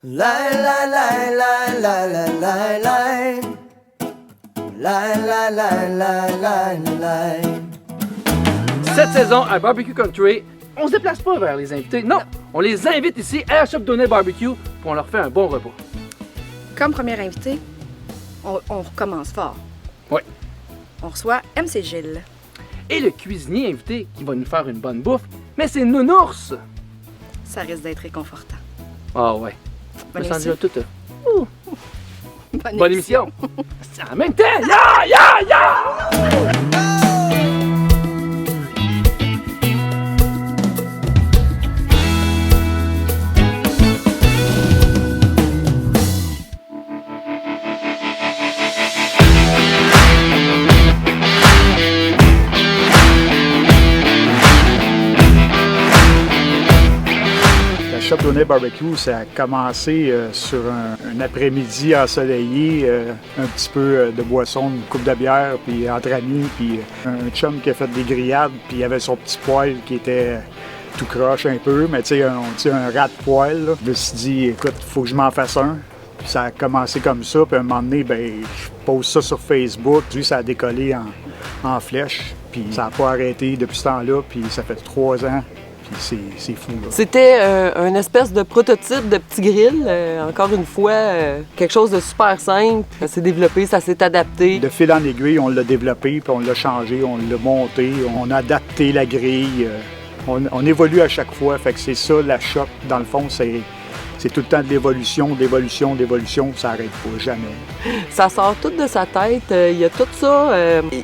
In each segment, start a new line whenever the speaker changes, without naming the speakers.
La la la la la la la la. La la la la la la.
Cette saison, à Barbecue Country, on se déplace pas vers les invités. Non, on les invite ici à la Shop Donnet Barbecue, puis on leur fait un bon repas.
Comme premier invité, on recommence fort.
Oui.
On reçoit MC Gilles.
Et le cuisinier invité qui va nous faire une bonne bouffe, mais c'est Nounours!
Ça risque d'être réconfortant.
Ah ouais.
Bonne
Je me sens déjà
émission.
tout. Bonne émission! C'est en même temps! Ya! Ya! Ya!
La Shop Donnet Barbecue, ça a commencé sur un après-midi ensoleillé, un petit peu de boisson, une coupe de bière, puis entre amis, puis un chum qui a fait des grillades, puis il avait son petit poêle qui était tout croche un peu, mais tu sais, un rat de poêle. Là. Je me suis dit, écoute, il faut que je m'en fasse un. Puis ça a commencé comme ça, puis à un moment donné, ben, je pose ça sur Facebook, puis ça a décollé en flèche, puis ça n'a pas arrêté depuis ce temps-là, puis ça fait 3 ans. C'est fou, là.
C'était une espèce de prototype de petit grill. Encore une fois, quelque chose de super simple. Ça s'est développé, ça s'est adapté.
De fil en aiguille, on l'a développé, puis on l'a changé, on l'a monté, on a adapté la grille. On évolue à chaque fois. Fait que c'est ça, la shop, dans le fond, c'est tout le temps de l'évolution, d'évolution, ça n'arrête pas, jamais.
Ça sort tout de sa tête. Il y a tout ça.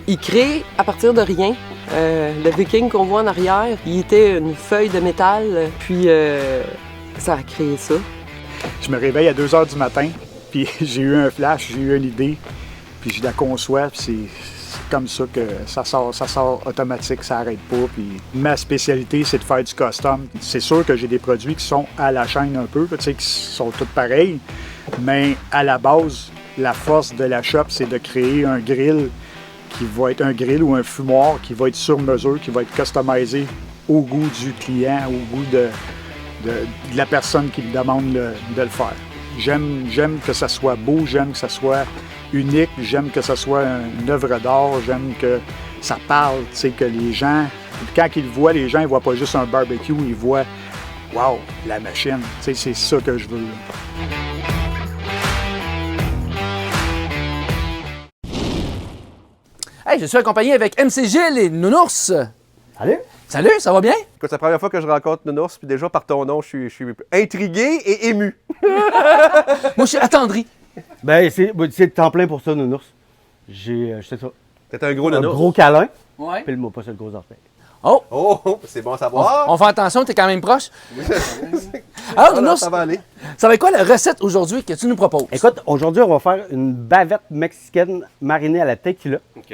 Il crée à partir de rien. Le viking qu'on voit en arrière, il était une feuille de métal, puis ça a créé ça.
Je me réveille à 2 h du matin, puis j'ai eu un flash, j'ai eu une idée, puis je la conçois, puis c'est comme ça que ça sort automatique, ça n'arrête pas. Puis ma spécialité, c'est de faire du custom. C'est sûr que j'ai des produits qui sont à la chaîne un peu, tu sais, qui sont tous pareils, mais à la base, la force de la shop, c'est de créer un grill qui va être un grill ou un fumoir qui va être sur mesure, qui va être customisé au goût du client, au goût de la personne qui me demande de le faire. J'aime que ça soit beau, j'aime que ça soit unique, j'aime que ça soit une œuvre d'art, j'aime que ça parle, tu sais, que les gens, quand ils le voient, les gens ne voient pas juste un barbecue, ils voient « Wow, la machine », tu sais, c'est ça que je veux. Là.
Hey, je suis accompagné avec MC Gilles et Nounours.
Salut!
Salut, ça va bien?
Écoute, c'est la première fois que je rencontre Nounours, puis déjà par ton nom, je suis intrigué et ému.
Moi, je suis attendri.
Ben, c'est temps plein pour ça, Nounours. Je sais ça.
T'es un gros
Un
Nounours.
gros câlin,
Ouais.
puis le mot pas sur le gros orteil.
Oh!
Oh, c'est bon à savoir.
On fait attention, t'es quand même proche. Alors, Nounours,
Ça va aller.
ça va être quoi la recette aujourd'hui que tu nous proposes?
Écoute, aujourd'hui, on va faire une bavette mexicaine marinée à la tequila
OK.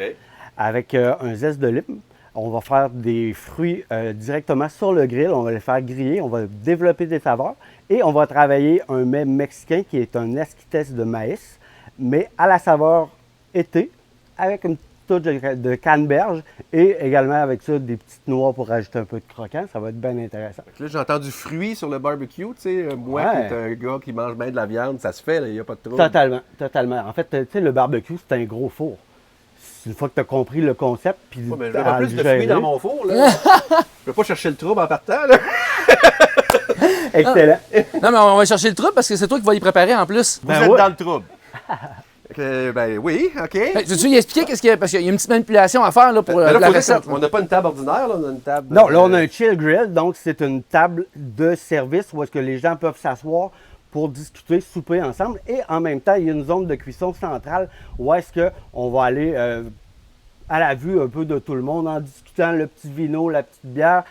avec un zeste de lime. On va faire des fruits directement sur le grill. On va les faire griller. On va développer des saveurs. Et on va travailler un mets mexicain qui est un esquites de maïs, mais à la saveur été, avec une touche de canneberge et également avec ça des petites noix pour rajouter un peu de croquant. Ça va être bien intéressant.
Là, j'ai entendu fruits sur le barbecue, tu sais. Moi,
Ouais.
qui est un gars qui mange bien de la viande, ça se fait, il n'y a pas de trouble.
Totalement, totalement. En fait, tu sais, le barbecue, c'est un gros four. Une fois que tu as compris le concept, puis
Ouais, mais je veux
à
pas plus
le
de fruits
gérer.
dans mon four, là. Je peux pas chercher le trouble en partant, là.
Excellent.
Non, mais on va chercher le truc parce que c'est toi qui vas y préparer en plus.
Vous
Ben
êtes
ouais.
dans le trouble. Ben oui, OK.
Hey, tu veux y expliquer qu'est-ce qu'il y a? Parce qu'il y a une petite manipulation à faire là, pour
Mais là,
la
faudrait
recette.
on n'a pas une table ordinaire, là, on a une table...
Non, là, on a un chill grill, donc c'est une table de service où est-ce que les gens peuvent s'asseoir pour discuter, souper ensemble. Et en même temps, il y a une zone de cuisson centrale où est-ce qu'on va aller à la vue un peu de tout le monde en discutant le petit vino, la petite bière.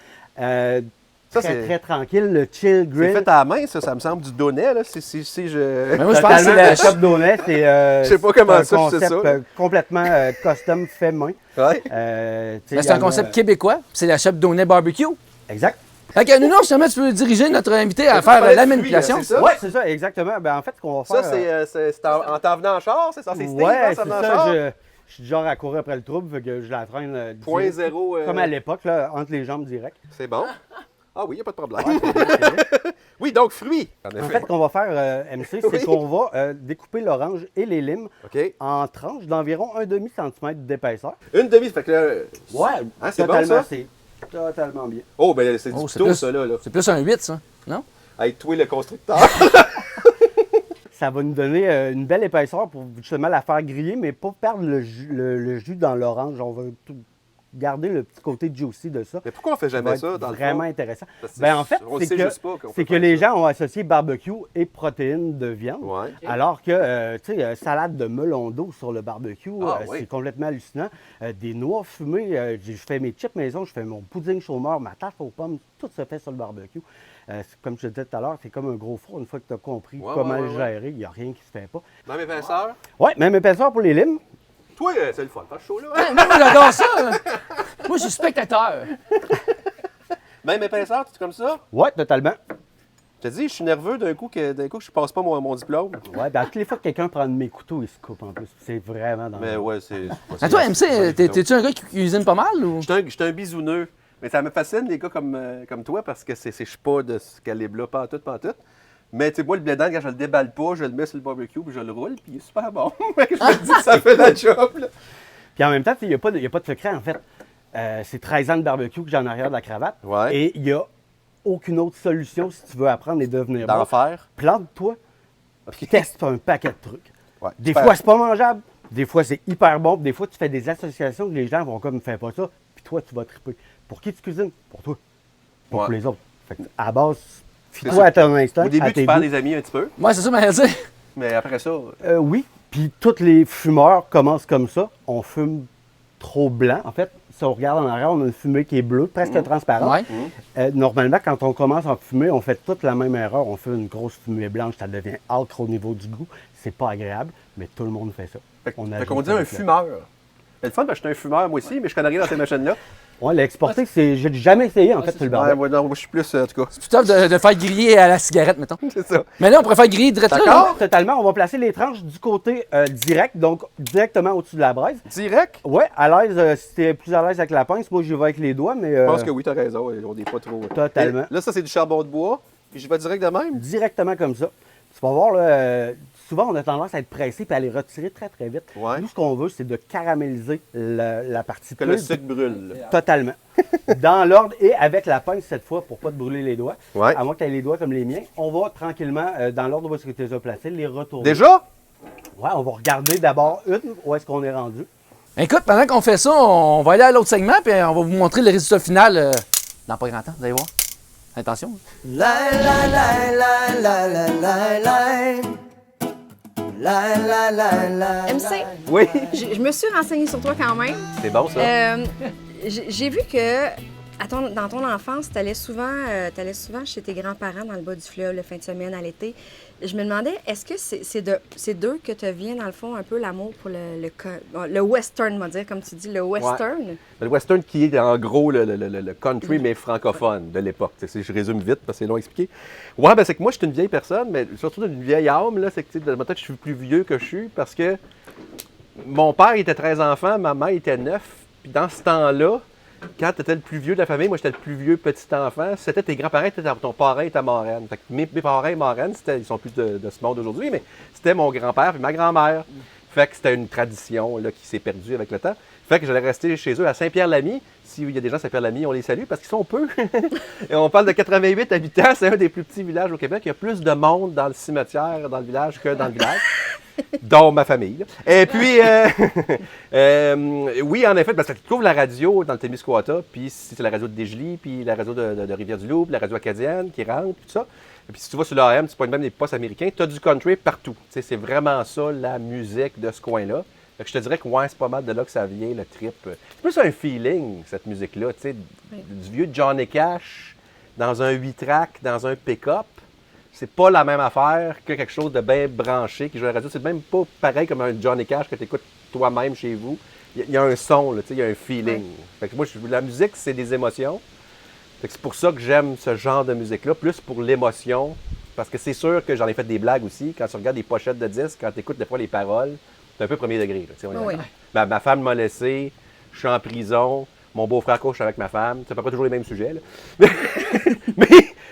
Ça,
Très,
c'est-
très tranquille, le chill
C'est
grill.
fait à la main, ça me semble du donnet, là. Si je...
Mais moi, je pense que c'est
Totalement,
la
le shop Donnet, c'est
Je sais pas comment
un
ça, je sais
concept
ça.
complètement custom fait main.
Ouais.
Mais c'est un concept québécois. C'est la Shop Donnet Barbecue.
Exact.
Fait que Nounours, justement, tu peux diriger notre invité à faire
parlais
la
de fruits,
manipulation.
là, c'est ça?
Oui, c'est ça, exactement. Ben, en fait, ce qu'on va faire.
Ça, c'est en t'en venant en char, c'est censé Steve,
Ouais,
hein,
c'est
ça venant en
ça.
char?
Je suis du genre à courir après le trouble, fait que je la traîne
Point
direct,
zéro,
comme à l'époque, là, entre les jambes direct.
c'est bon. Ah oui, il n'y a pas de problème.
Ouais, c'est vrai.
Oui, donc fruits. En
En
effet.
fait, ce qu'on va faire, MC, c'est
Oui.
qu'on va découper l'orange et les limes
OK.
en tranches d'environ 1/2 centimètre d'épaisseur.
Une demi, fait que là, hein, c'est bon
totalement,
ça?
c'est totalement bien.
Oh, ben c'est
Oh,
du
c'est
taux,
plus-
ça, là.
C'est plus un 8, ça. Non?
Avec toi, le constructeur.
Ça va nous donner une belle épaisseur pour justement la faire griller, mais pas perdre le jus dans l'orange. On va garder le petit côté juicy de ça.
Mais pourquoi on fait
Ça
jamais
va
ça,
être
dans le
vraiment
fond?
intéressant.
Parce que
Ben, en fait,
on le
c'est
sait juste pas qu'on
c'est
peut
que
faire
les
ça.
gens ont associé barbecue et protéines de viande.
Ouais.
Alors que, tu sais, salade de melon d'eau sur le barbecue,
Ah, oui.
c'est complètement hallucinant. Des noix fumées, je fais mes chips maison, je fais mon pudding chômeur, ma tarte aux pommes, tout se fait sur le barbecue. Comme je te disais tout à l'heure, c'est comme un gros four. Une fois que tu as compris
Ouais,
comment
ouais,
le
ouais,
gérer, il n'y a rien qui se fait pas.
Même épaisseur.
Oui, même épaisseur pour les limes.
Toi, c'est le fun, faire chaud, là.
Moi, j'adore ça. Moi, je suis spectateur.
Même épaisseur, tu es comme ça?
Oui, totalement.
Je te dis, je suis nerveux d'un coup que je passe pas mon diplôme.
Oui, bien, toutes les fois que quelqu'un prend de mes couteaux, il se coupe en plus. C'est vraiment dans
Mais ouais, c'est.
À toi, MC, t'es-tu un gars qui cuisine pas mal ou?
J'étais un bisouneux. Mais ça me fascine, les gars comme toi, parce que je suis pas de ce calibre-là, pas en tout. Mais tu sais, moi, le blé d'Inde, quand je le déballe pas, je le mets sur le barbecue, puis je le roule, puis il est super bon. je me dis que ça fait la job, là.
Puis en même temps, il n'y a pas de secret, en fait. C'est 13 ans de barbecue que j'ai en arrière de la cravate.
Ouais.
Et il n'y a aucune autre solution si tu veux apprendre et devenir bon.
D'en faire.
Plante-toi,
OK.
teste un paquet de trucs.
Ouais,
Des
super.
fois, c'est pas mangeable. Des fois, c'est hyper bon. Puis des fois, tu fais des associations que les gens vont comme, fais pas ça. Puis toi, tu vas triper. Pour qui tu cuisines? Pour toi. Pas
Ouais.
pour les autres. Fait que, à la base,
C'est
fie-toi
ça.
à ton instinct.
Au début,
à
tu
tes
perds
goûts.
des amis un petit peu,
Moi, c'est ça, mais dire.
mais après ça,
Oui. Puis tous les fumeurs commencent comme ça. On fume trop blanc. En fait, si on regarde en arrière, on a une fumée qui est bleue, presque transparente.
Ouais.
Normalement, quand on commence à fumer, on fait toute la même erreur. On fait une grosse fumée blanche, ça devient âcre au niveau du goût. C'est pas agréable, mais tout le monde fait ça.
fait qu'on
ajoute
dit un
avec le-
fumeur. C'est le fun, parce que je suis un fumeur, moi aussi, mais je connais rien dans ces machines-là.
Ouais, l'exporter, c'est. J'ai jamais essayé, en fait, sur le
Ouais,
barbecue.
moi, non, moi, je suis plus, en tout cas,
C'est top de faire griller à la cigarette, mettons.
c'est ça.
Mais là, on pourrait faire griller direct là.
D'accord, totalement. On va placer les tranches du côté direct, donc directement au-dessus de la braise.
Direct?
Ouais, à l'aise, si t'es plus à l'aise avec la pince, moi, je vais avec les doigts, mais.
Je pense que oui, t'as raison, on n'est pas trop.
Totalement.
Et là, ça, c'est du charbon de bois, puis je vais direct de même.
Directement comme ça. Tu vas voir, là, souvent, on a tendance à être pressé et à les retirer très, très vite.
Ouais.
Nous, ce qu'on veut, c'est de caraméliser la partie
Que le
pulpe
sucre brûle.
totalement. Dans l'ordre et avec la pince cette fois pour pas te brûler les doigts.
Ouais.
À moins que tu aies les doigts comme les miens. On va tranquillement, dans l'ordre où est-ce que tu les as placés, les retourner.
Déjà?
Ouais, on va regarder d'abord où est-ce qu'on est rendu.
Écoute, pendant qu'on fait ça, on va aller à l'autre segment, puis on va vous montrer le résultat final dans pas grand temps, vous allez voir. Attention.
La la la la la la la la. La la la la.
MC,
Oui.
je me suis renseignée sur toi quand même.
C'est bon, ça.
J'ai vu que dans ton enfance, tu allais souvent chez tes grands-parents dans le bas du fleuve, le fin de semaine, à l'été. Je me demandais, est-ce que c'est d'eux que te vient, dans le fond, un peu l'amour pour le western, on va dire, comme tu dis, le western?
Le western qui est en gros le country, mais francophone de l'époque. Tu sais, je résume vite parce que c'est long à expliquer. Ouais, ben c'est que moi, je suis une vieille personne, mais surtout d'une vieille âme. Là, c'est que peut-être je suis plus vieux que je suis parce que mon père il était 13 enfants, ma mère était 9. Puis dans ce temps-là, quand tu étais le plus vieux de la famille, moi j'étais le plus vieux petit enfant, c'était tes grands-parents, ton parrain était marraine. Fait que mes parrains et marraines, ils sont plus de ce monde aujourd'hui, mais c'était mon grand-père et ma grand-mère. Fait que c'était une tradition là, qui s'est perdue avec le temps. Fait que j'allais rester chez eux à Saint-Pierre-Lamy. S'il y a des gens à Saint-Pierre-Lamy, on les salue parce qu'ils sont peu. Et on parle de 88 habitants. C'est un des plus petits villages au Québec. Il y a plus de monde dans le cimetière, dans le village, que dans le village. Dont ma famille. Là. Et puis, oui, en effet, parce que tu trouves la radio dans le Témiscouata, puis c'est la radio de Desjely, puis la radio de Rivière-du-Loup, puis la radio acadienne qui rentre, tout ça. Et puis si tu vas sur l'AM, tu pognes même des postes américains, tu as du country partout. Tu sais, c'est vraiment ça, la musique de ce coin-là. Fait que je te dirais que ouais, c'est pas mal de là que ça vient, le trip. C'est plus un feeling, cette musique-là, tu sais, du vieux Johnny Cash, dans un 8-track, dans un pick-up. C'est pas la même affaire que quelque chose de bien branché qui joue à la radio. C'est même pas pareil comme un Johnny Cash que tu écoutes toi-même chez vous. Il y a un son, là, il y a un feeling. Fait que moi, la musique, c'est des émotions. Fait que c'est pour ça que j'aime ce genre de musique-là, plus pour l'émotion. Parce que c'est sûr que j'en ai fait des blagues aussi. Quand tu regardes des pochettes de disques, quand tu écoutes des fois les paroles, c'est un peu premier degré. Là, on est
Oui.
ma femme m'a laissé, je suis en prison, mon beau-frère couche avec ma femme. C'est à peu près toujours les mêmes sujets. Là. Mais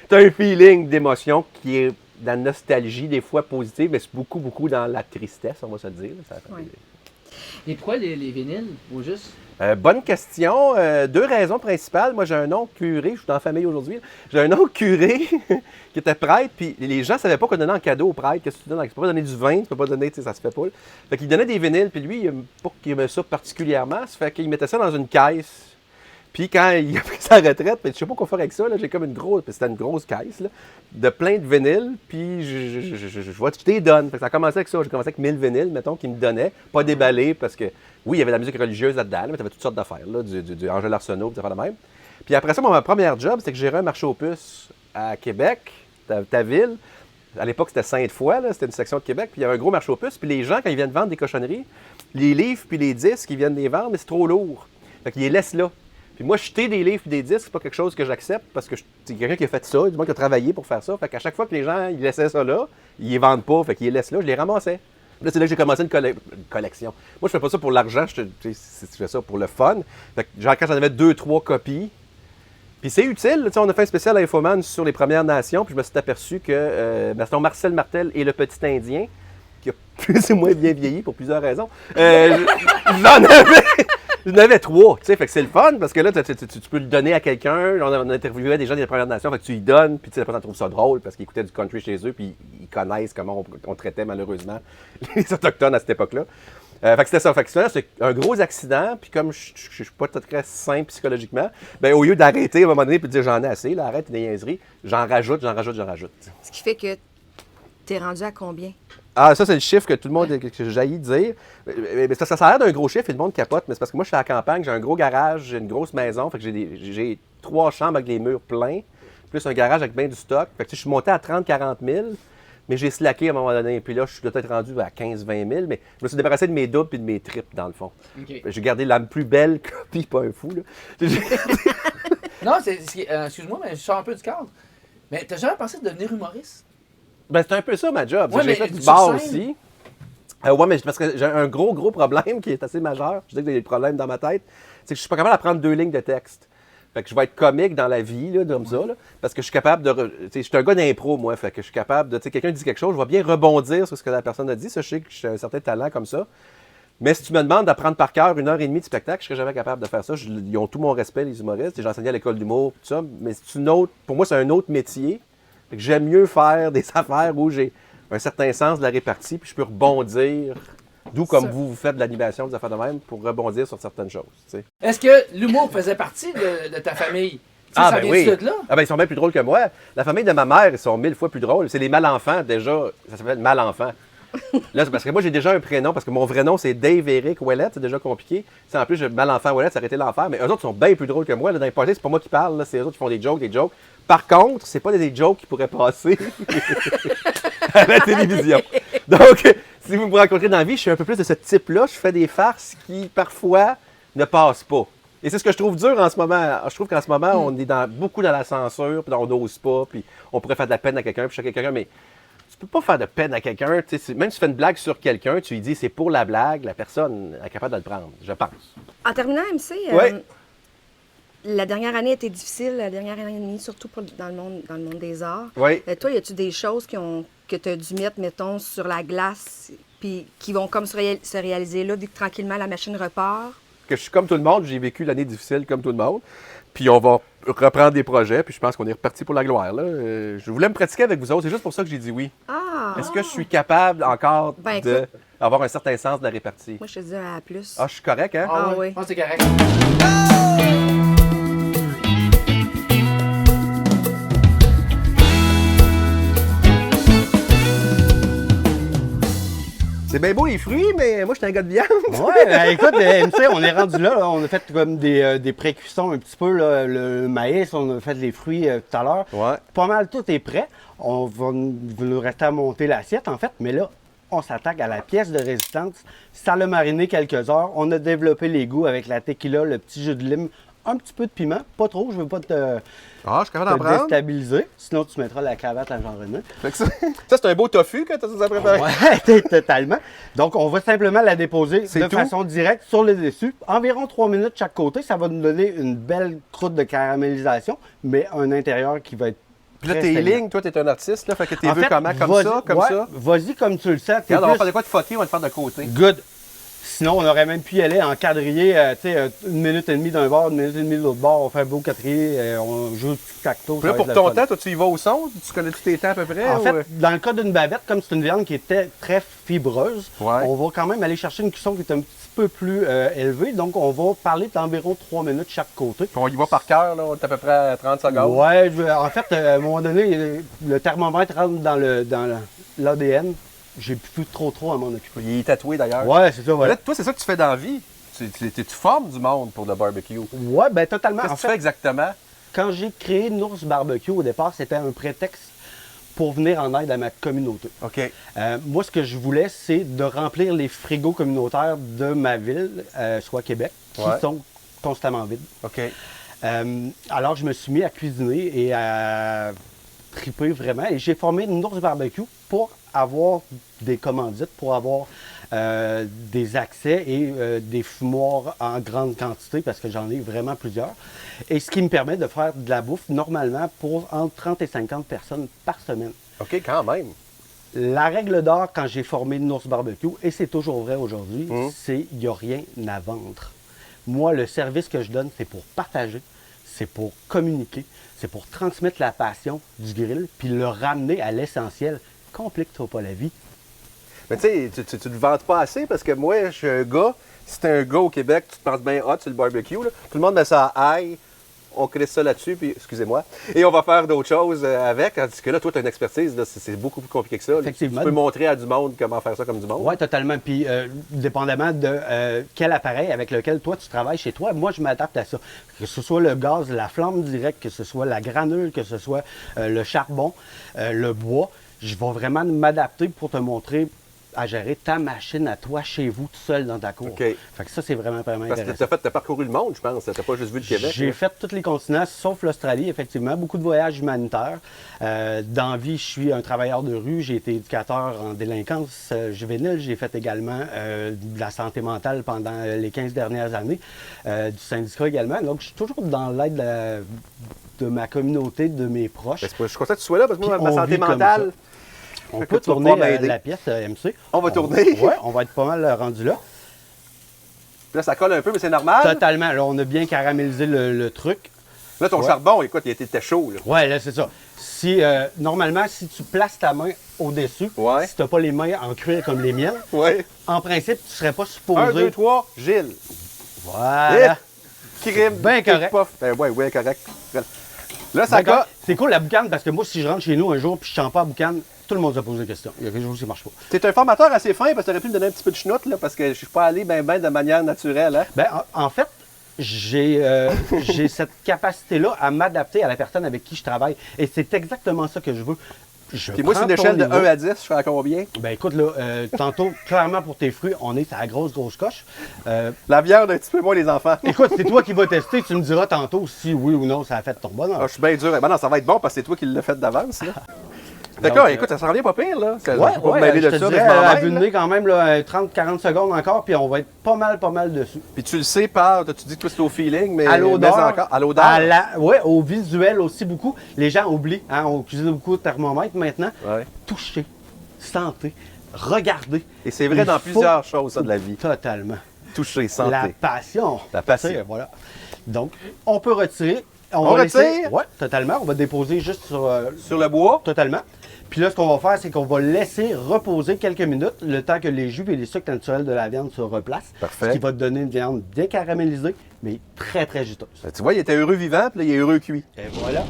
tu as un feeling d'émotion qui est dans la nostalgie, des fois positive, mais c'est beaucoup, beaucoup dans la tristesse, on va se le dire.
Ouais.
Et pourquoi les vinyles, ou juste?
Bonne question. 2 raisons principales. Moi, j'ai un oncle curé, je suis dans la famille aujourd'hui. J'ai un oncle curé qui était prêtre, puis les gens ne savaient pas qu'on donnait en cadeau au prêtre. Qu'est-ce que tu donnes? Tu peux pas donner du vin, tu peux pas donner, tu sais, ça se fait pas. Fait qu'il donnait des vinyles, puis lui, pas qu'il aimait ça particulièrement, ça fait qu'il mettait ça dans une caisse. Puis quand il a pris sa retraite, je sais pas quoi faire avec ça, là, j'ai comme une grosse, c'était une grosse caisse, là, de plein de vinyles, puis je t'ai donne. Fait que ça a commencé avec ça, j'ai commencé avec 1000 vinyles, mettons, qu'il me donnait, pas déballés, parce que, oui, il y avait de la musique religieuse là-dedans, mais tu avais toutes sortes d'affaires, là, du Angèle Arsenault, des affaires de même. Puis après ça, ma première job, c'était que j'ai géré un marché aux puces à Québec, ta ville. À l'époque, c'était Sainte-Foy, là, c'était une section de Québec, puis il y avait un gros marché aux puces, puis les gens, quand ils viennent vendre des cochonneries, les livres puis les disques, ils viennent les vendre, mais c'est trop lourd. Fait qu'ils les laissent là. Puis moi, jeter des livres et des disques, c'est pas quelque chose que j'accepte parce que c'est quelqu'un qui a fait ça, du moins qui a travaillé pour faire ça. Fait qu'à chaque fois que les gens ils laissaient ça là, ils les vendent pas, fait qu'ils les laissent là, je les ramassais. Là, c'est là que j'ai commencé une collection. Moi, je fais pas ça pour l'argent, je fais ça pour le fun. Fait que genre, quand j'en avais 2-3 copies, puis c'est utile, on a fait un spécial à Infoman sur les Premières Nations, puis je me suis aperçu que Marcel Martel et le Petit Indien, qui a plus ou moins bien vieilli pour plusieurs raisons, j'en avais 3, tu sais, fait que c'est le fun parce que là, tu peux le donner à quelqu'un. On interviewait des gens des Premières Nations, fait que tu lui donnes, puis la personne trouve ça drôle parce qu'ils écoutaient du country chez eux, puis ils connaissent comment on traitait malheureusement les Autochtones à cette époque-là. Fait que c'était ça. Fait que c'est un gros accident, puis comme je suis pas très sain psychologiquement, ben au lieu d'arrêter à un moment donné puis de dire j'en ai assez, là, arrête des niaiseries, j'en rajoute.
Ce qui fait que t'es rendu à combien?
Ah, ça, c'est le chiffre que tout le monde que jaillit de dire. Mais ça a l'air d'un gros chiffre et le monde capote, mais c'est parce que moi, je suis à la campagne, j'ai un gros garage, j'ai une grosse maison, fait que j'ai 3 chambres avec les murs pleins, plus un garage avec bien du stock. Fait que je suis monté à 30-40 000, mais j'ai slacké à un moment donné. Puis là, je suis peut-être rendu à 15-20 000, mais je me suis débarrassé de mes doubles et de mes triples, dans le fond.
Okay.
J'ai gardé la plus belle copie, pas un fou, là.
Non, excuse-moi, mais je sors un peu du cadre. Mais t'as jamais pensé de devenir humoriste?
Ben, c'est un peu ça, ma job.
Ouais,
j'ai fait du bar aussi. Ouais, mais parce que j'ai un gros problème qui est assez majeur. Je dis que j'ai des problèmes dans ma tête. C'est que je suis pas capable d'apprendre 2 lignes de texte. Fait que je vais être comique dans la vie, là, comme ça, là, parce que je suis capable de... Je suis un gars d'impro, moi. Fait que je suis capable de... Quelqu'un dit quelque chose, je vais bien rebondir sur ce que la personne a dit. Ça, je sais que j'ai un certain talent comme ça. Mais si tu me demandes d'apprendre par cœur 1h30 de spectacle, je serais jamais capable de faire ça. Ils ont tout mon respect, les humoristes. J'ai enseigné à l'école d'humour, tout ça. Mais c'est pour moi, c'est un autre métier. Fait que j'aime mieux faire des affaires où j'ai un certain sens de la répartie, puis je peux rebondir, d'où comme vous faites de l'animation, des affaires de même, pour rebondir sur certaines choses. T'sais.
Est-ce que l'humour faisait partie de ta famille?
Ah,
ça
ben oui.
de là?
Ah, ben ils sont bien plus drôles que moi. La famille de ma mère, ils sont 1000 fois plus drôles. C'est les mal-enfants, déjà. Ça s'appelle mal-enfant. Là, c'est parce que moi, j'ai déjà un prénom, parce que mon vrai nom, c'est Dave Eric Ouellette. C'est déjà compliqué. T'sais, en plus, j'ai mal-enfant Ouellette, ça aurait été l'enfer. Mais eux autres sont bien plus drôles que moi. Là, dans les parties, c'est pas moi qui parle. Là, c'est eux autres qui font des jokes. Par contre, c'est pas des jokes qui pourraient passer à la télévision. Donc, si vous me rencontrez dans la vie, je suis un peu plus de ce type-là. Je fais des farces qui, parfois, ne passent pas. Et c'est ce que je trouve dur en ce moment. Je trouve qu'en ce moment, on est beaucoup dans la censure, puis on n'ose pas, puis on pourrait faire de la peine à quelqu'un, puis chez quelqu'un, mais tu peux pas faire de peine à quelqu'un. Même si tu fais une blague sur quelqu'un, tu lui dis c'est pour la blague, la personne est capable de le prendre, je pense.
En terminant, MC,
Ouais.
La dernière année a été difficile, la dernière année et demie, surtout dans le monde des arts.
Oui.
Toi, y a-tu des choses que tu as dû mettre, mettons, sur la glace, puis qui vont comme se réaliser là, dès que tranquillement la machine repart?
Que je suis comme tout le monde, j'ai vécu l'année difficile comme tout le monde. Puis on va reprendre des projets, puis je pense qu'on est reparti pour la gloire. Là. Je voulais me pratiquer avec vous autres, c'est juste pour ça que j'ai dit oui.
Ah!
Est-ce que je suis capable encore
Ben,
d'avoir un certain sens de la répartie?
Moi, je te dis à plus.
Ah, je suis correct, hein?
Ah oui.
Je pense que c'est correct.
C'est bien beau les fruits, mais moi, je suis un gars de viande.
Ouais, écoute, MC, on est rendu là, on a fait comme des pré-cuissons un petit peu, là, le maïs, on a fait les fruits tout à l'heure.
Ouais.
Pas mal, tout est prêt. On va nous rester à monter l'assiette, en fait, mais là, on s'attaque à la pièce de résistance. Ça l'a mariné quelques heures. On a développé les goûts avec la tequila, le petit jus de lime, un petit peu de piment, pas trop, je veux pas te,
Ah, je suis capable d'en
te
prendre.
déstabiliser. Sinon, tu mettras la cravate à Jean-René.
Fait que ça, c'est un beau tofu que tu as préparé.
Ouais, totalement. Donc, on va simplement la déposer
C'est
de
tout?
façon directe sur le dessus. Environ 3 minutes chaque côté. Ça va nous donner une belle croûte de caramélisation, mais un intérieur qui va être
Puis là,
très
tes
saignant.
lignes, toi, t'es un artiste, là, fait que t'es
En
veux
fait,
comment? Comme
vas-y-
ça, comme
ouais,
ça?
Vas-y comme tu le sens. T'es
Regarde, on va
plus
faire de quoi de fucké, on va le faire de côté.
good. Sinon, on aurait même pu y aller en quadrillé, tu sais, 1 minute et demie d'un bord, 1 minute et demie de l'autre bord. On fait un beau quadrillé, on joue au tic-tac-toe.
Puis là, pour ton temps, toi, tu y vas au son? Tu connais tous tes temps à peu près?
En
ou-
fait, dans le cas d'une bavette, comme c'est une viande qui était très fibreuse,
Ouais.
on va quand même aller chercher une cuisson qui est un petit peu plus élevée. Donc, on va parler d'environ 3 minutes chaque côté.
Puis on y va par cœur, là, on est à peu près à 30 secondes.
Ouais, en fait, à un moment donné, le thermomètre rentre dans l'ADN. J'ai plus trop à m'en occuper.
Il est tatoué d'ailleurs.
Ouais, c'est ça,
Mais
voilà.
là, toi, c'est ça que tu fais dans la vie. Tu formes du monde pour le barbecue.
Ouais, ben totalement.
Qu'est-ce
En
que tu fais
fait,
exactement?
quand j'ai créé Nours Barbecue, au départ, c'était un prétexte pour venir en aide à ma communauté.
OK.
Moi, ce que je voulais, c'est de remplir les frigos communautaires de ma ville, soit Québec, qui
Ouais.
sont constamment vides.
OK.
Alors, je me suis mis à cuisiner et à triper vraiment. Et j'ai formé Nours Barbecue pour avoir des commandites, pour avoir des accès et des fumoirs en grande quantité, parce que j'en ai vraiment plusieurs. Et ce qui me permet de faire de la bouffe normalement pour entre 30 et 50 personnes par semaine.
OK, quand même.
La règle d'or quand j'ai formé Nours Barbecue, et c'est toujours vrai aujourd'hui, c'est qu'il n'y a rien à vendre. Moi, le service que je donne, c'est pour partager, c'est pour communiquer, c'est pour transmettre la passion du grill, puis le ramener à l'essentiel. Complique-toi pas la vie.
Mais tu sais, tu te vantes pas assez parce que moi, je suis un gars. Si t'es un gars au Québec, tu te penses bien hot sur le barbecue. Là. Tout le monde met ça à ail. On crée ça là-dessus, puis excusez-moi. Et on va faire d'autres choses avec. Tandis que là, toi, tu as une expertise. Là, c'est beaucoup plus compliqué que ça. Là.
Effectivement.
Tu peux montrer à du monde comment faire ça comme du monde.
Oui, totalement. Puis, dépendamment de quel appareil avec lequel toi tu travailles chez toi, moi, je m'adapte à ça. Que ce soit le gaz, la flamme directe, que ce soit la granule, que ce soit le charbon, le bois, je vais vraiment m'adapter pour te montrer à gérer ta machine à toi chez vous, tout seul dans ta cour.
OK.
Fait que ça, c'est vraiment
Parce que
intéressant.
t'as parcouru le monde, je pense. T'as pas juste vu le Québec.
J'ai
là.
fait tous les continents, sauf l'Australie, effectivement. Beaucoup de voyages humanitaires. Dans la vie, je suis un travailleur de rue. J'ai été éducateur en délinquance juvénile. J'ai fait également de la santé mentale pendant les 15 dernières années, du syndicat également. Donc, je suis toujours dans l'aide de ma communauté, de mes proches.
Ben, je suis content que tu sois là parce que moi,
Puis
ma
on
santé
vit comme
mentale.
On
Fait que
peut
tu vas
tourner
pouvoir m'aider.
la pièce MC.
On va tourner?
Oui, on va être pas mal rendu là.
Puis là, ça colle un peu, mais c'est normal.
Totalement. Là, on a bien caramélisé le truc.
Là, ton
Ouais.
charbon, écoute, il était chaud. Là.
Ouais, là, c'est ça. Si, normalement, si tu places ta main au-dessus,
Ouais.
si tu n'as pas les mains en cuir comme les miennes,
Ouais.
en principe, tu ne serais pas supposé.
1, 2, 3, Gilles.
Voilà.
Crime.
Ben correct.
Puff. Ben ouais, ouais, correct. Là, ça
D'accord.
colle.
C'est cool la boucane parce que moi, si je rentre chez nous un jour et je ne sens pas la boucane, tout le monde se pose des questions. Il y a quelque chose qui ne marche pas.
T'es un formateur assez fin parce que t'aurais pu me donner un petit peu de chenoute, là, parce que je suis pas allé ben de manière naturelle. Hein?
Ben, en fait, j'ai cette capacité-là à m'adapter à la personne avec qui je travaille. Et c'est exactement ça que je veux.
Puis moi, c'est une échelle de 1 à 10, je suis à combien?
Ben écoute, là, tantôt, clairement pour tes fruits, on est à la grosse coche.
La viande, un petit peu moins les enfants.
Écoute, c'est toi qui vas tester, tu me diras tantôt si oui ou non ça a fait ton bonheur.
Ah, je suis bien dur. Ben non, ça va être bon parce que c'est toi qui l'as fait d'avance. Là. D'accord,
Donc,
écoute, ça s'en vient pas pire, là. Je vais
Ouais,
pas me mêler
je
de
te
ça, mais
dirais,
je m'en
à
mêle,
vue de
là.
nez, quand même, là, 30-40 secondes encore, puis on va être pas mal dessus.
Puis tu le sais par, tu dis que toi c'est au feeling, mais
À l'odeur.
mais encore. À l'odeur.
Ouais, au visuel aussi beaucoup. Les gens oublient, hein, on cuisine beaucoup de thermomètre maintenant.
Ouais.
Toucher, sentir, regarder.
Et c'est vrai
Il
dans
faut-
plusieurs choses, ça, de la vie.
Totalement.
Toucher, santé.
La passion.
La passion.
Tu sais, voilà. Donc, on peut retirer.
On
va
retire?
Oui, totalement. On va déposer juste sur...
Sur le bois.
Totalement. Puis là, ce qu'on va faire, c'est qu'on va laisser reposer quelques minutes, le temps que les jus et les sucres naturels de la viande se replacent.
Parfait.
Ce qui va te donner une viande décaramélisée, mais très juteuse.
Ben, tu vois, il était heureux vivant, puis là, il est heureux cuit.
Et voilà.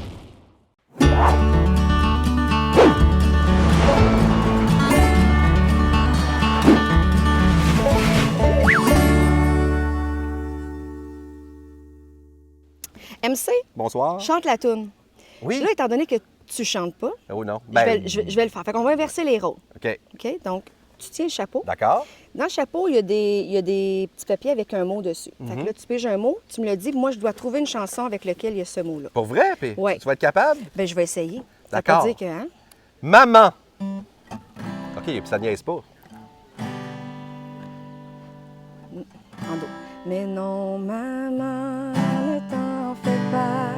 MC,
Bonsoir.
chante la toune.
Oui.
Là, étant donné que tu chantes pas,
Oh non.
je vais le faire. Fait qu'on va inverser les rôles.
OK.
OK? Donc, tu tiens le chapeau.
D'accord.
Dans le chapeau, il y a des petits papiers avec un mot dessus. Fait que là, tu piges un mot, tu me le dis, moi, je dois trouver une chanson avec laquelle il y a ce mot-là.
Pour vrai? Puis
Ouais.
tu vas être capable?
Bien, je vais essayer. Ça veut
D'accord.
pas dire que, hein?
Maman. OK, puis ça niaise pas.
En dos. Mais non, maman, ne t'en fais pas.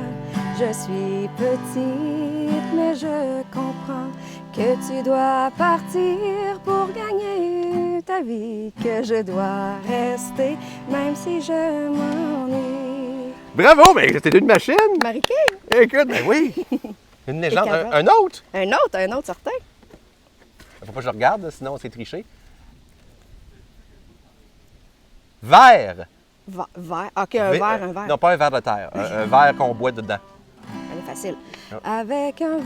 Je suis petite, mais je comprends que tu dois partir pour gagner ta vie, que je dois rester, même si je m'ennuie.
Bravo, mais c'était une machine!
Marie-Kay,
Écoute, ben oui! Une légende.
capable.
Un autre?
un autre certain.
Faut pas que je le regarde, sinon c'est triché. Verre.
Verre. OK, un verre.
Non, pas un verre de terre. Un verre qu'on boit dedans.
Elle est facile.
Ah.
Avec un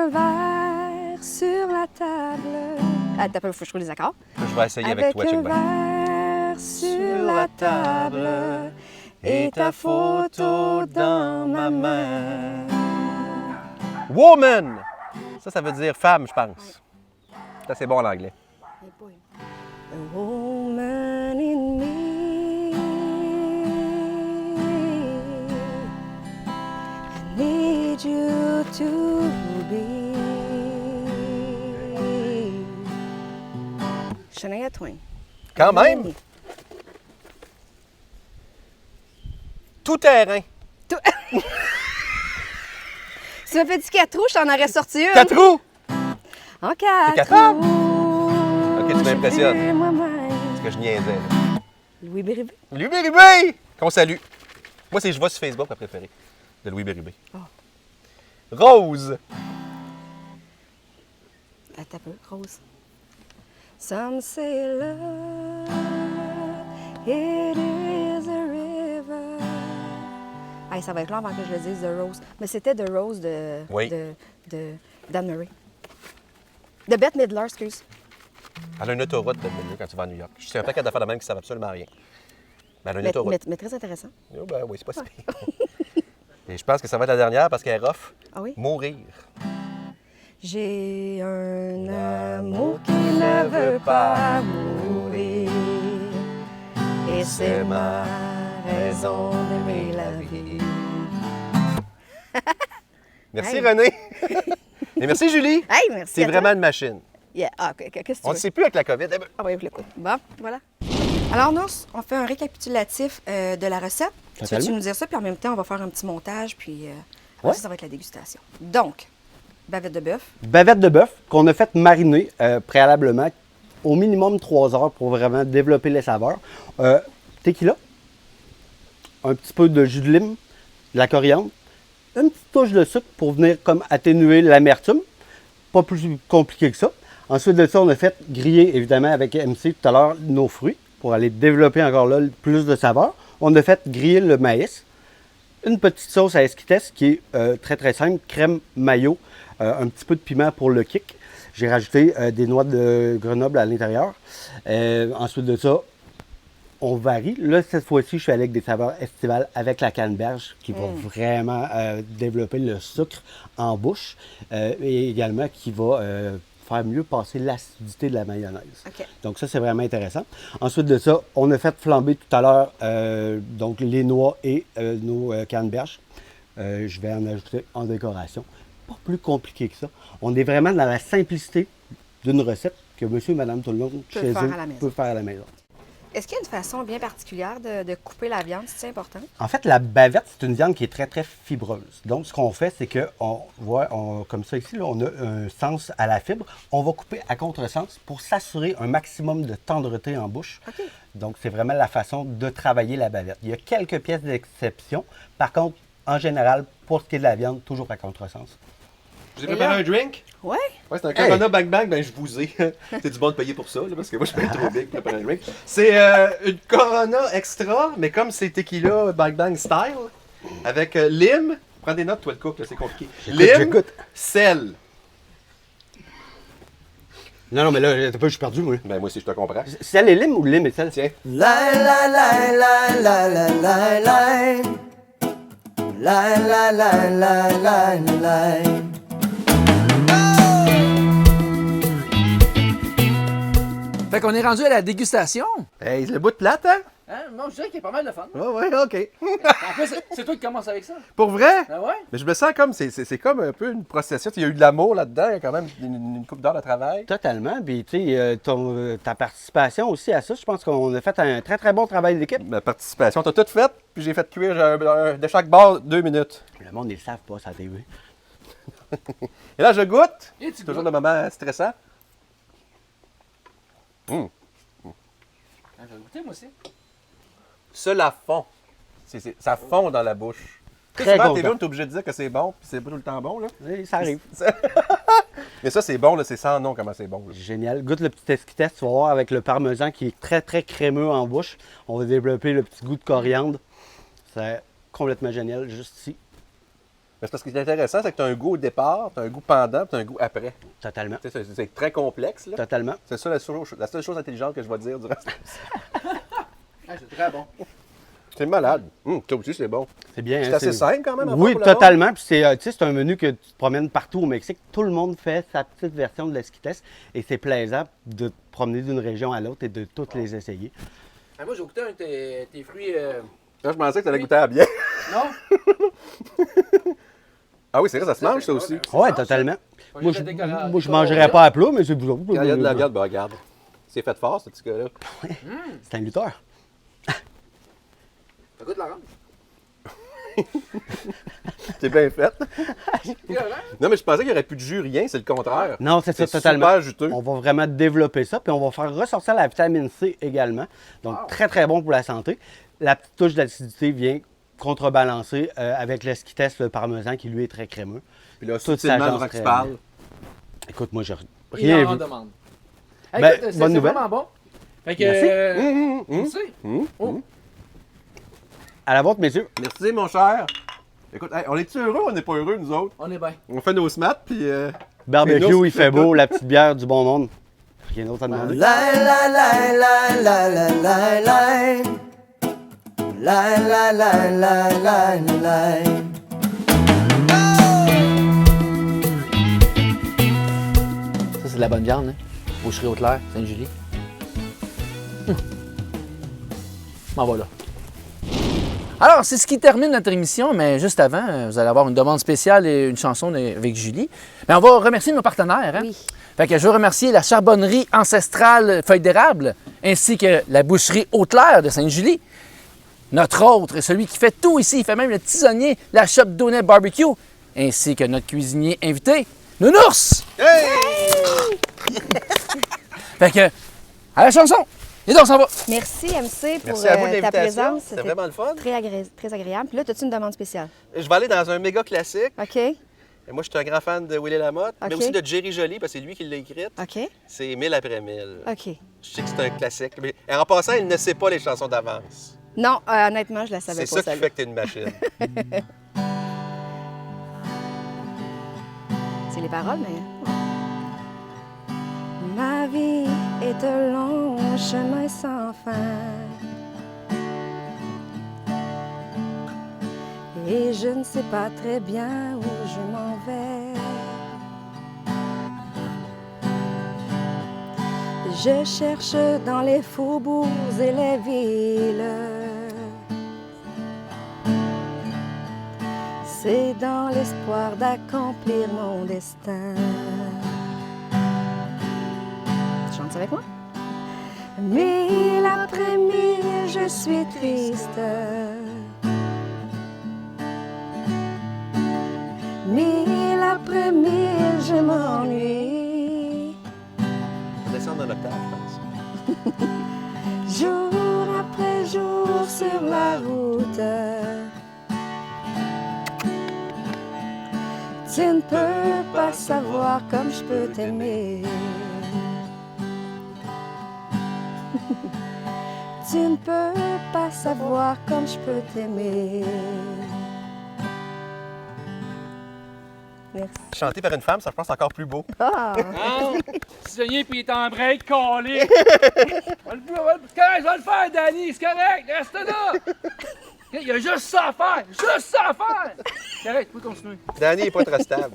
verre sur la table. Ah, t'as pas, faut que je trouve les accords.
Je vais essayer avec toi,
un
check bien.
verre sur la table et ta photo dans ma main.
Woman! Ça veut dire femme, je pense. C'est assez bon en anglais.
A woman in me. I need you to be. Shania Twain.
Quand même, tout terrain.
Si tu m'as fait du 4 roues, je t'en aurais sorti une.
4 roues!
En
T'es
4
capable?
roues.
Ok, tu m'impressionnes.
je fais moi-même.
Parce que je niaisais. Là.
Louis Bérubé.
Louis Bérubé! Qu'on salue. Moi, c'est Je vais sur Facebook, ma préférée. De Louis Bérubé. Rose.
Attends un peu, Rose. Some say love, it is a river. Hey, ça va être long avant que je le dise, The Rose. Mais c'était The Rose de,
Oui.
de d'Anne Murray. De Bette Midler, excuse.
Elle a une autoroute de milieu quand tu vas à New York. Je suis un paquet d'affaires de même qui ne savent absolument rien. Mais elle a une autoroute.
Mais très intéressant.
Oh, ben oui, c'est pas si pire. Et je pense que ça va être la dernière parce qu'elle est rough.
Ah oui?
Mourir.
J'ai un amour qui ne veut pas mourir. Et c'est ma raison d'aimer la vie.
Merci
Hey.
René. Et merci Julie.
Hey, merci.
C'est
à toi.
vraiment une machine.
Yeah. Ah, qu'est-ce que tu
On ne
veux?
sait plus avec la COVID. Eh ben,
Ah oui, je l'écoute. Bon, voilà. Alors, nous, on fait un récapitulatif de la recette. Tu
Totalement.
veux-tu nous dire ça? Puis en même temps, on va faire un petit montage, puis
Ouais.
ça va être la dégustation. Donc, bavette de bœuf.
Bavette de bœuf qu'on a fait mariner préalablement au minimum 3 heures pour vraiment développer les saveurs. Tequila, un petit peu de jus de lime, de la coriandre, une petite touche de sucre pour venir comme atténuer l'amertume. Pas plus compliqué que ça. Ensuite de ça, on a fait griller, évidemment, avec MC tout à l'heure, nos fruits pour aller développer encore là plus de saveurs. On a fait griller le maïs. Une petite sauce à esquitesse qui est très très simple, crème mayo, un petit peu de piment pour le kick. J'ai rajouté des noix de Grenoble à l'intérieur. Ensuite de ça, on varie. Là, cette fois-ci, je suis allé avec des saveurs estivales avec la canneberge qui va vraiment développer le sucre en bouche et également qui va faire mieux passer l'acidité de la mayonnaise.
OK.
Donc ça, c'est vraiment intéressant. Ensuite de ça, on a fait flamber tout à l'heure donc les noix et nos canneberges. Je vais en ajouter en décoration. Pas plus compliqué que ça. On est vraiment dans la simplicité d'une recette que monsieur et madame tout le monde
Peut
chez
faire
eux
à la maison.
peut faire à la maison.
Est-ce qu'il y a une façon bien particulière de couper la viande, si c'est important?
En fait, la bavette, c'est une viande qui est très, très fibreuse. Donc, ce qu'on fait, c'est qu'on voit, comme ça ici, là, on a un sens à la fibre. On va couper à contresens pour s'assurer un maximum de tendreté en bouche.
OK.
Donc, c'est vraiment la façon de travailler la bavette. Il y a quelques pièces d'exception. Par contre, en général, pour ce qui est de la viande, toujours à contresens.
Vous
avez préparé
un drink?
Ouais.
Ouais, c'est un Corona Bang Bang, ben je vous ai. C'est du bon de payer pour ça, là, parce que moi je suis bien trop big pour préparer un drink. C'est une Corona extra, mais comme c'est tequila Bang Bang style, avec lime. Prends des notes, toi le cook, là, c'est compliqué.
J'écoute.
Sel.
Non, mais là, je suis perdu, moi.
Ben moi aussi je te comprends.
Sel et lime ou lime et sel?
Tiens.
La la la la la la la la. La la la la la la.
Fait qu'on est rendu à la dégustation.
Hey, c'est le bout de plate, hein?
Hein? Moi, je dirais qu'il y a pas mal de fun.
Ouais, OK.
En plus, c'est toi qui commences avec ça.
Pour vrai?
Ah ouais?
Mais je me sens comme, c'est comme un peu une procession. Il y a eu de l'amour là-dedans, il y a quand même une couple d'heures de travail.
Totalement. Puis, tu sais, ta participation aussi à ça, je pense qu'on a fait un très, très bon travail d'équipe.
Ma participation, t'as tout fait, puis j'ai fait cuire de chaque bord 2 minutes.
Le monde, ils le savent pas, ça TV.
Et là, je goûte.
Et tu
Toujours
goûtes.
le moment stressant.
Ah, je vais goûter, moi aussi.
Ça la fond. Ça fond dans la bouche. Tu sais,
Très
souvent, à
content.
TV, on est obligé de dire que c'est bon, puis c'est pas tout le temps bon, là.
Oui, ça arrive.
Mais ça, c'est bon, là, c'est sans nom comment c'est bon. Là.
Génial. Goûte le petit esquitesse, tu vas voir avec le parmesan qui est très, très crémeux en bouche. On va développer le petit goût de coriandre. C'est complètement génial, juste ici.
Mais c'est parce que ce qui est intéressant, c'est que tu as un goût au départ, tu as un goût pendant, puis tu as un goût après.
Totalement.
Tu sais, c'est très complexe, là.
Totalement.
C'est ça la seule chose intelligente que je vais te dire durant
Ah, c'est très bon.
C'est malade. Toi aussi, c'est bon.
C'est bien.
C'est
hein,
assez simple quand même. à
Oui,
faire pour le
totalement. Puis c'est, tu sais, c'est un menu que tu te promènes partout au Mexique. Tout le monde fait sa petite version de l'esquitesse. Et c'est plaisant de te promener d'une région à l'autre et de toutes les essayer.
Ah, moi, j'ai goûté un de tes fruits.
monde. Là, je pensais que tu allais goûter à bien.
Non?
Ah oui, c'est vrai, ça se mange, ça aussi.
Oui, totalement.
Pas
Moi,
juste
je
des colères.
ne mangerais pas à plat, mais c'est vous autres.
Quand il y a de la viande, ben regarde. C'est fait fort, ce petit gars-là.
C'est un lutteur.
Ça goûte l'orange.
C'est bien fait.
Violent.
Non, mais je pensais qu'il n'y aurait plus de jus, rien, c'est le contraire.
Non, c'est ça,
C'est
totalement.
super juteux.
On va vraiment développer ça, puis on va faire ressortir la vitamine C également. Donc, très, très bon pour la santé. La petite touche d'acidité vient contrebalancer avec l'esquitesse, le parmesan, qui lui est très crémeux.
Puis là,
Tout ça
subtilement,
agence
durant que tu
très
parles.
bien. Écoute, moi, j'ai
Il
rien
en
vu.
demande. Hey,
Ben,
écoute, c'est
bonne nouvelle.
vraiment bon. Fait que,
Merci.
merci. Oh.
À la vôtre, messieurs.
Merci, mon cher. Écoute, hey, on est-tu heureux ou on n'est pas heureux, nous autres?
On est bien.
On fait nos smats, puis...
Barbecue,
nous,
il fait beau, la petite bière du bon monde. Rien d'autre à demander.
Lie, lie, lie, lie, lie, lie, lie, lie. Lie, lie, lie, lie, lie, lie.
Ça, c'est de la bonne viande, hein? Boucherie Haute-Claire, Sainte-Julie. M'en voilà. Alors, c'est ce qui termine notre émission, mais juste avant, vous allez avoir une demande spéciale et une chanson avec Julie. Mais on va remercier nos partenaires. Hein?
Oui.
Fait que je veux remercier la charbonnerie ancestrale Feuille d'érable, ainsi que la boucherie Haute-Claire de Sainte-Julie. Notre autre, celui qui fait tout ici, il fait même le tisonnier, la Shop Donnet Barbecue, ainsi que notre cuisinier invité, Nounours! Fait que, à la chanson! Et donc, on s'en va!
Merci, MC, pour
Merci à vous de
ta
l'invitation.
présence.
C'était vraiment le fun.
Très agréable. Puis là, as-tu une demande spéciale?
Je vais aller dans un méga classique.
OK.
Et moi, je suis un grand fan de Willy Lamotte, mais
Ok.
aussi de Jerry Joly, parce que c'est lui qui l'a écrite.
OK.
C'est 1000 après 1000.
OK.
Je sais que c'est un classique. Mais en passant, il ne sait pas les chansons d'avance.
Non, honnêtement, je la savais
C'est
pas,
ça qui
celle-là.
fait que t'es une machine.
C'est les paroles, mais... Ma vie est un long chemin sans fin. Et je ne sais pas très bien où je m'en vais. Je cherche dans les faubourgs et les villes. C'est dans l'espoir d'accomplir mon destin. Tu chantes avec moi? Mille après mille, je suis triste. Mille après mille, je m'ennuie.
On descend dans l'octave, je pense.
Jour après jour sur la route. Tu ne peux pas savoir comme je peux t'aimer. Tu ne peux pas savoir comme je peux t'aimer. Merci.
Chanté par une femme, ça je pense c'est encore plus beau.
Ah!
Tisonnier puis il est en break, calé. C'est correct, je vais le faire, Danny, c'est correct, reste là. Il y a juste ça à faire, juste ça à faire. C'est correct, tu peux continuer.
Danny n'est pas très stable.